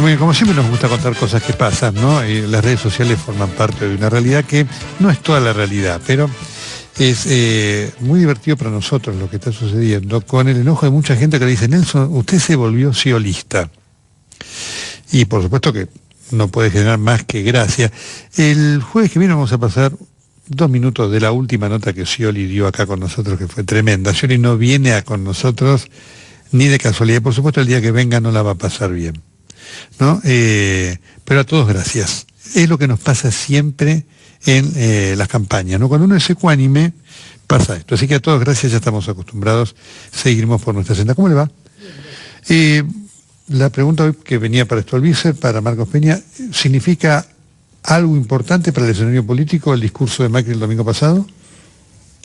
Bueno, como siempre nos gusta contar cosas que pasan, ¿no? Las redes sociales forman parte de una realidad que no es toda la realidad, pero es muy divertido para nosotros lo que está sucediendo, con el enojo de mucha gente que le dice: Nelson, usted se volvió sciolista. Y por supuesto que no puede generar más que gracia. El jueves que viene vamos a pasar 2 minutos de la última nota que Scioli dio acá con nosotros, que fue tremenda. Scioli no viene con nosotros ni de casualidad. Por supuesto, el día que venga no la va a pasar bien, ¿no? Pero a todos gracias. Es lo que nos pasa siempre en las campañas, ¿no? Cuando uno es ecuánime, pasa esto. Así que a todos gracias, ya estamos acostumbrados, seguiremos por nuestra senda. ¿Cómo le va? La pregunta hoy que venía para Stolbizer, para Marcos Peña, ¿significa algo importante para el escenario político el discurso de Macri el domingo pasado?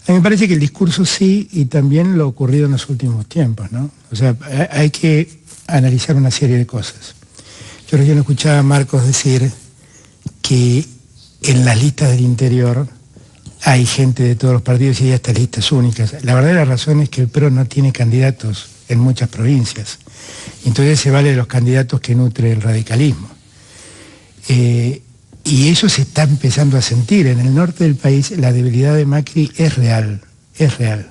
A mí me parece que el discurso sí, y también lo ocurrido en los últimos tiempos, ¿no? O sea, hay que analizar una serie de cosas. Yo recién escuchaba a Marcos decir que en las listas del interior hay gente de todos los partidos y hay hasta listas únicas. La verdadera razón es que el PRO no tiene candidatos en muchas provincias. Entonces se vale de los candidatos que nutre el radicalismo. Y eso se está empezando a sentir. En el norte del país la debilidad de Macri es real, es real.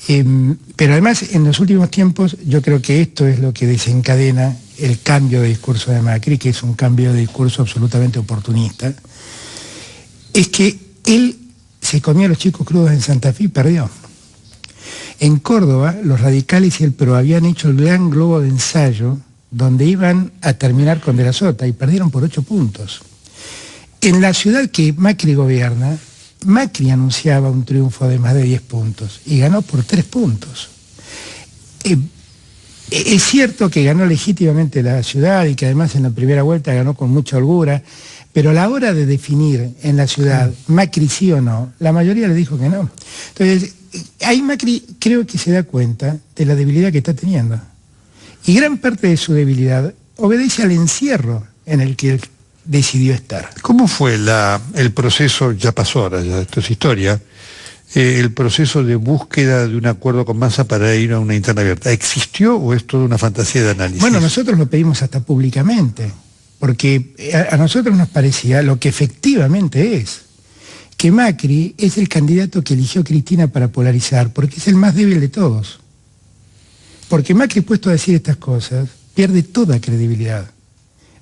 Pero además en los últimos tiempos yo creo que esto es lo que desencadena el cambio de discurso de Macri, que es un cambio de discurso absolutamente oportunista. Es que él se comió a los chicos crudos en Santa Fe y perdió. En Córdoba, los radicales y el PRO habían hecho el gran globo de ensayo donde iban a terminar con De la Sota y perdieron por 8 puntos. En la ciudad que Macri gobierna, Macri anunciaba un triunfo de más de 10 puntos y ganó por 3 puntos. Es cierto que ganó legítimamente la ciudad y que además en la primera vuelta ganó con mucha holgura, pero a la hora de definir en la ciudad Macri sí o no, la mayoría le dijo que no. Entonces, ahí Macri creo que se da cuenta de la debilidad que está teniendo. Y gran parte de su debilidad obedece al encierro en el que él decidió estar. ¿Cómo fue el proceso, ya pasó ahora, ya esto es historia, el proceso de búsqueda de un acuerdo con Massa para ir a una interna abierta? ¿Existió o es toda una fantasía de análisis? Bueno, nosotros lo pedimos hasta públicamente, porque a nosotros nos parecía lo que efectivamente es, que Macri es el candidato que eligió Cristina para polarizar, porque es el más débil de todos. Porque Macri, puesto a decir estas cosas, pierde toda credibilidad.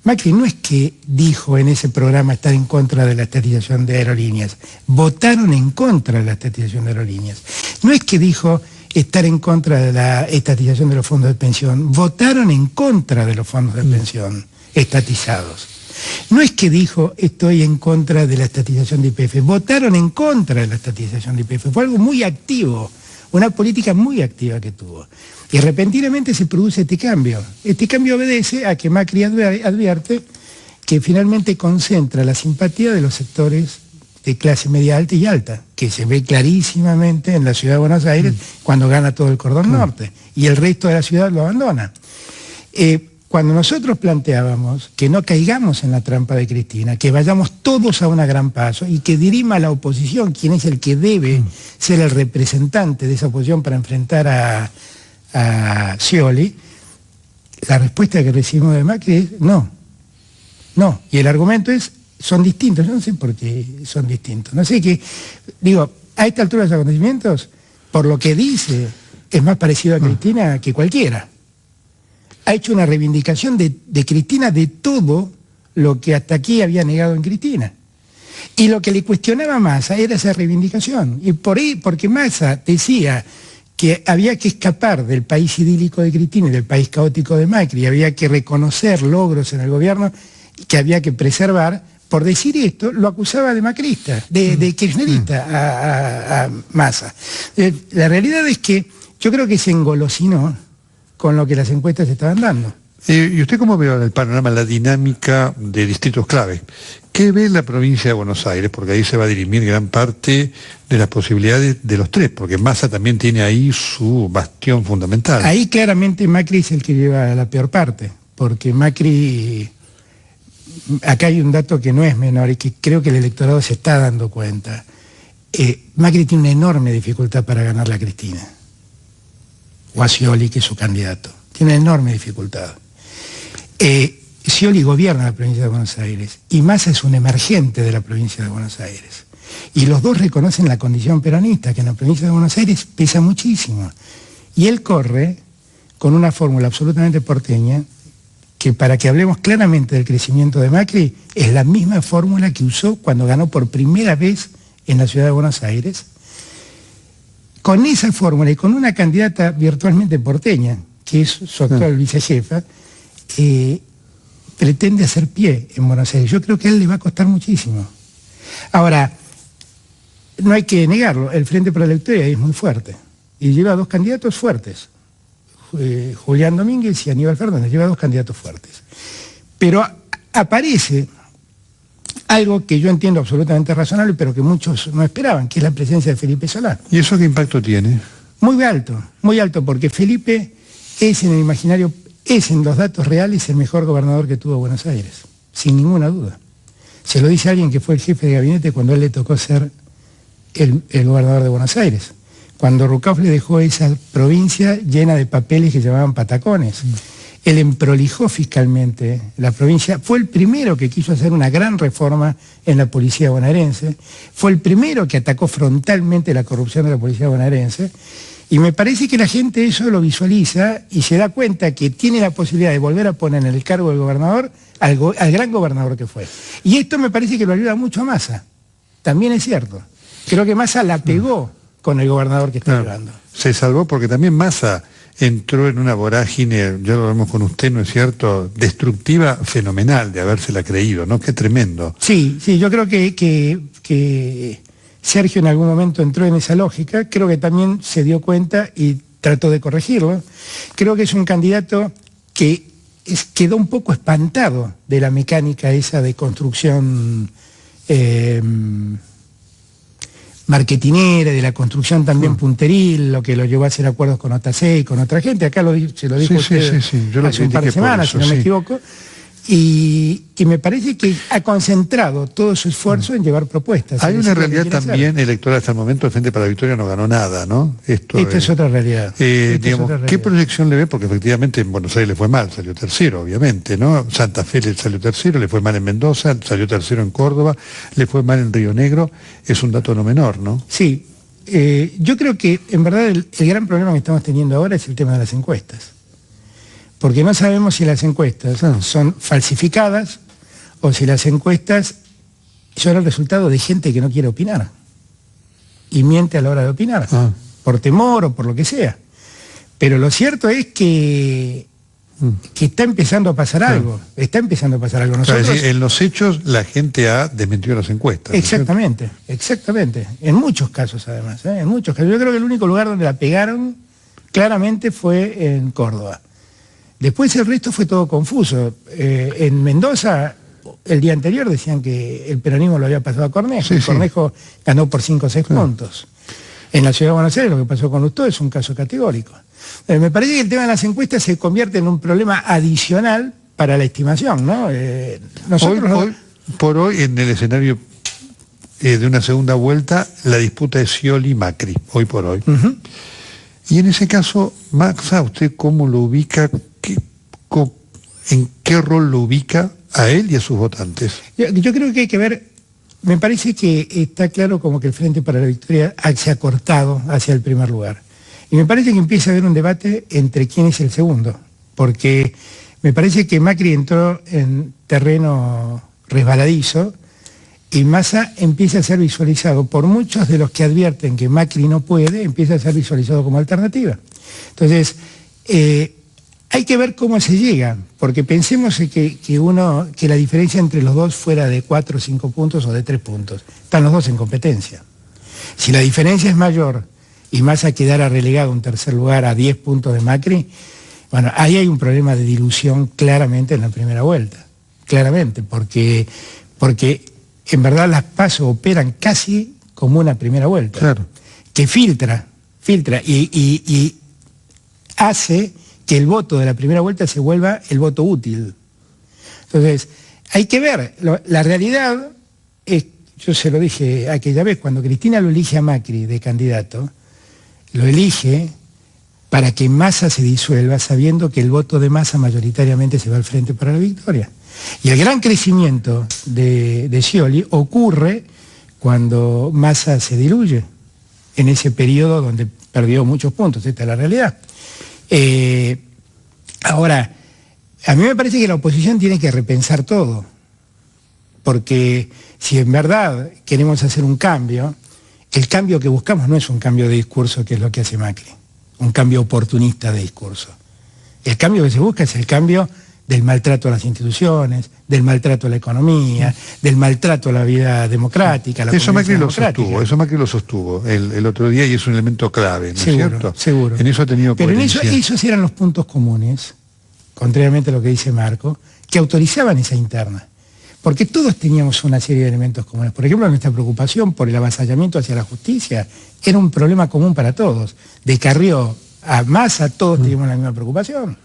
Macri no es que dijo en ese programa estar en contra de la estatización de aerolíneas, votaron en contra de la estatización de aerolíneas. No es que dijo estar en contra de la estatización de los fondos de pensión, votaron en contra de los fondos de pensión estatizados. No es que dijo estoy en contra de la estatización de YPF, votaron en contra de la estatización de YPF. Fue algo muy activo, una política muy activa que tuvo. Y repentinamente se produce este cambio. Este cambio obedece a que Macri advierte que finalmente concentra la simpatía de los sectores de clase media alta y alta, que se ve clarísimamente en la ciudad de Buenos Aires cuando gana todo el cordón norte, y el resto de la ciudad lo abandona. Cuando nosotros planteábamos que no caigamos en la trampa de Cristina, que vayamos todos a una gran paso y que dirima la oposición, quien es el que debe ser el representante de esa oposición para enfrentar a Scioli, la respuesta que recibimos de Macri es no. Y el argumento es, son distintos. Yo no sé por qué son distintos. No sé qué, digo, a esta altura de los acontecimientos, por lo que dice, es más parecido a Cristina que cualquiera. Ha hecho una reivindicación de Cristina de todo lo que hasta aquí había negado en Cristina. Y lo que le cuestionaba a Massa era esa reivindicación. Y por ahí, porque Massa decía que había que escapar del país idílico de Cristina y del país caótico de Macri, había que reconocer logros en el gobierno que había que preservar. Por decir esto, lo acusaba de macrista, de kirchnerista a Massa. La realidad es que yo creo que se engolosinó con lo que las encuestas estaban dando. ¿Y usted cómo ve el panorama, la dinámica de distritos clave? ¿Qué ve la provincia de Buenos Aires? Porque ahí se va a dirimir gran parte de las posibilidades de los tres, porque Massa también tiene ahí su bastión fundamental. Ahí claramente Macri es el que lleva la peor parte, porque Macri, acá hay un dato que no es menor y que creo que el electorado se está dando cuenta. Macri tiene una enorme dificultad para ganar a Cristina, o a Scioli, que es su candidato. Tiene una enorme dificultad. Scioli gobierna la provincia de Buenos Aires y Massa es un emergente de la provincia de Buenos Aires. Y los dos reconocen la condición peronista, que en la provincia de Buenos Aires pesa muchísimo. Y él corre con una fórmula absolutamente porteña, que para que hablemos claramente del crecimiento de Macri, es la misma fórmula que usó cuando ganó por primera vez en la ciudad de Buenos Aires. Con esa fórmula y con una candidata virtualmente porteña, que es su actual vicejefa, pretende hacer pie en Buenos Aires. Yo creo que a él le va a costar muchísimo. Ahora, no hay que negarlo, el Frente para la Victoria es muy fuerte y lleva dos candidatos fuertes, Julián Domínguez y Aníbal Fernández, lleva dos candidatos fuertes. Pero aparece algo que yo entiendo absolutamente razonable, pero que muchos no esperaban, que es la presencia de Felipe Solá. ¿Y eso qué impacto tiene? Muy alto, porque Felipe es en el imaginario, es en los datos reales el mejor gobernador que tuvo Buenos Aires, sin ninguna duda. Se lo dice alguien que fue el jefe de gabinete cuando a él le tocó ser el gobernador de Buenos Aires. Cuando Rucauf le dejó esa provincia llena de papeles que llamaban patacones. Él emprolijó fiscalmente la provincia, fue el primero que quiso hacer una gran reforma en la policía bonaerense, fue el primero que atacó frontalmente la corrupción de la policía bonaerense, y me parece que la gente eso lo visualiza y se da cuenta que tiene la posibilidad de volver a poner en el cargo del gobernador al gran gobernador que fue. Y esto me parece que lo ayuda mucho a Massa, también es cierto. Creo que Massa la pegó con el gobernador que está llevando. Se salvó porque también Massa entró en una vorágine, ya lo vemos con usted, ¿no es cierto?, destructiva, fenomenal de habérsela creído, ¿no? Qué tremendo. Sí, yo creo que Sergio en algún momento entró en esa lógica, creo que también se dio cuenta y trató de corregirlo. Creo que es un candidato que quedó un poco espantado de la mecánica esa de construcción marketinera, de la construcción también punteril, lo que lo llevó a hacer acuerdos con OTC y con otra gente. Acá se lo dijo usted hace un par de semanas, si no me equivoco. Y me parece que ha concentrado todo su esfuerzo en llevar propuestas. Hay una realidad también electoral hasta el momento, el Frente para la Victoria no ganó nada, ¿no? Esta es otra realidad. ¿Qué proyección le ve? Porque efectivamente en Buenos Aires le fue mal, salió tercero, obviamente, ¿no? Santa Fe le salió tercero, le fue mal en Mendoza, salió tercero en Córdoba, le fue mal en Río Negro, es un dato no menor, ¿no? Sí, yo creo que en verdad el gran problema que estamos teniendo ahora es el tema de las encuestas. Porque no sabemos si las encuestas son falsificadas o si las encuestas son el resultado de gente que no quiere opinar y miente a la hora de opinar, por temor o por lo que sea. Pero lo cierto es que está empezando a pasar algo, está empezando a pasar algo. Nosotros, en los hechos la gente ha desmentido las encuestas. Exactamente, exactamente. En muchos casos además, en muchos casos. Yo creo que el único lugar donde la pegaron claramente fue en Córdoba. Después el resto fue todo confuso. En Mendoza, el día anterior decían que el peronismo lo había pasado a Cornejo. Cornejo ganó por 5 o 6 puntos. En la ciudad de Buenos Aires lo que pasó con Lustó es un caso categórico. Me parece que el tema de las encuestas se convierte en un problema adicional para la estimación, ¿no? Hoy por hoy, en el escenario de una segunda vuelta, la disputa es Scioli-Macri, hoy por hoy. Y en ese caso, Massa, ¿usted cómo lo ubica? ¿En qué rol lo ubica a él y a sus votantes? Yo creo que hay que ver, me parece que está claro como que el Frente para la Victoria se ha cortado hacia el primer lugar. Y me parece que empieza a haber un debate entre quién es el segundo, porque me parece que Macri entró en terreno resbaladizo y Massa empieza a ser visualizado por muchos de los que advierten que Macri no puede, empieza a ser visualizado como alternativa. Entonces, hay que ver cómo se llega, porque pensemos que la diferencia entre los dos fuera de 4 o 5 puntos o de 3 puntos. Están los dos en competencia. Si la diferencia es mayor y Massa quedara relegado a un tercer lugar a 10 puntos de Macri, bueno, ahí hay un problema de dilución claramente en la primera vuelta. Claramente, porque en verdad las PASO operan casi como una primera vuelta. Claro. Que filtra y hace que el voto de la primera vuelta se vuelva el voto útil. Entonces, hay que ver, la realidad es, yo se lo dije aquella vez, cuando Cristina lo elige a Macri de candidato, lo elige para que Massa se disuelva, sabiendo que el voto de Massa mayoritariamente se va al Frente para la Victoria. Y el gran crecimiento de Scioli ocurre cuando Massa se diluye, en ese periodo donde perdió muchos puntos, esta es la realidad. Ahora, a mí me parece que la oposición tiene que repensar todo, porque si en verdad queremos hacer un cambio, el cambio que buscamos no es un cambio de discurso, que es lo que hace Macri, un cambio oportunista de discurso. El cambio que se busca es el cambio del maltrato a las instituciones, del maltrato a la economía, del maltrato a la vida democrática. Eso Macri lo sostuvo el otro día y es un elemento clave, ¿no es cierto? Seguro. En eso ha tenido coherencia. Pero en esos eran los puntos comunes, contrariamente a lo que dice Marco, que autorizaban esa interna. Porque todos teníamos una serie de elementos comunes. Por ejemplo, nuestra preocupación por el avasallamiento hacia la justicia era un problema común para todos. De Carrió a Massa todos teníamos la misma preocupación.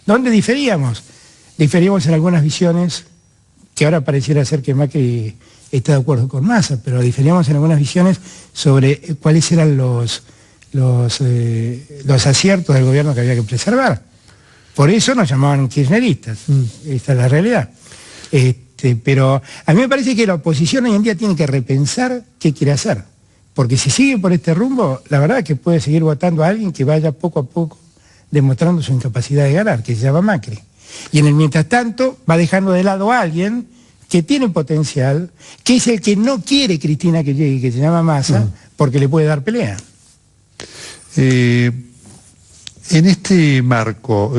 ¿Dónde diferíamos? Diferíamos en algunas visiones, que ahora pareciera ser que Macri está de acuerdo con Massa, pero diferíamos en algunas visiones sobre cuáles eran los aciertos del gobierno que había que preservar. Por eso nos llamaban kirchneristas, esta es la realidad. Pero a mí me parece que la oposición hoy en día tiene que repensar qué quiere hacer, porque si sigue por este rumbo, la verdad es que puede seguir votando a alguien que vaya poco a poco demostrando su incapacidad de ganar, que se llama Macri. Y en el mientras tanto va dejando de lado a alguien que tiene potencial, que es el que no quiere Cristina que llegue, que se llama Massa, porque le puede dar pelea. En este marco,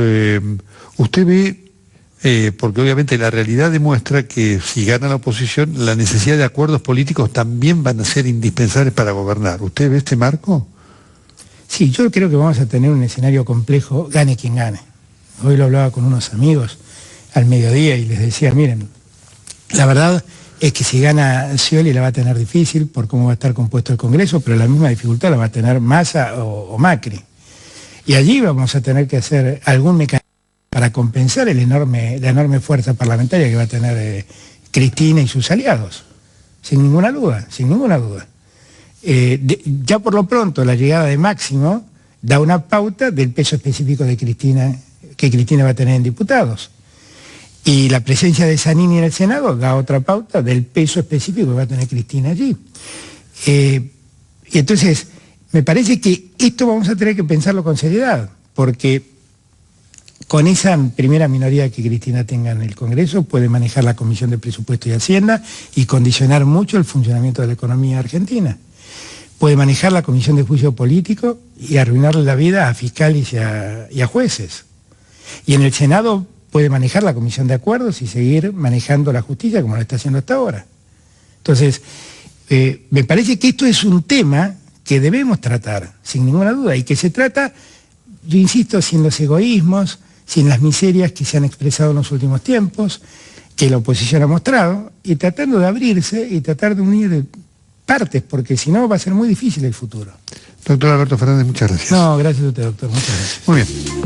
usted ve, porque obviamente la realidad demuestra que si gana la oposición, la necesidad de acuerdos políticos también van a ser indispensables para gobernar. ¿Usted ve este marco? Sí, yo creo que vamos a tener un escenario complejo, gane quien gane. Hoy lo hablaba con unos amigos al mediodía y les decía, miren, la verdad es que si gana Scioli la va a tener difícil por cómo va a estar compuesto el Congreso, pero la misma dificultad la va a tener Massa o Macri. Y allí vamos a tener que hacer algún mecanismo para compensar la enorme fuerza parlamentaria que va a tener Cristina y sus aliados. Sin ninguna duda, sin ninguna duda. Ya por lo pronto la llegada de Máximo da una pauta del peso específico de Cristina, que Cristina va a tener en diputados. Y la presencia de Zanini en el Senado da otra pauta del peso específico que va a tener Cristina allí. Y entonces, me parece que esto vamos a tener que pensarlo con seriedad, porque con esa primera minoría que Cristina tenga en el Congreso puede manejar la Comisión de Presupuesto y Hacienda y condicionar mucho el funcionamiento de la economía argentina. Puede manejar la Comisión de Juicio Político y arruinarle la vida a fiscales y a jueces. Y en el Senado puede manejar la Comisión de Acuerdos y seguir manejando la justicia como lo está haciendo hasta ahora. Entonces, me parece que esto es un tema que debemos tratar, sin ninguna duda, y que se trata, yo insisto, sin los egoísmos, sin las miserias que se han expresado en los últimos tiempos, que la oposición ha mostrado, y tratando de abrirse y tratar de unir partes, porque si no va a ser muy difícil el futuro. Doctor Alberto Fernández, muchas gracias. No, gracias a usted, doctor, muchas gracias. Muy bien.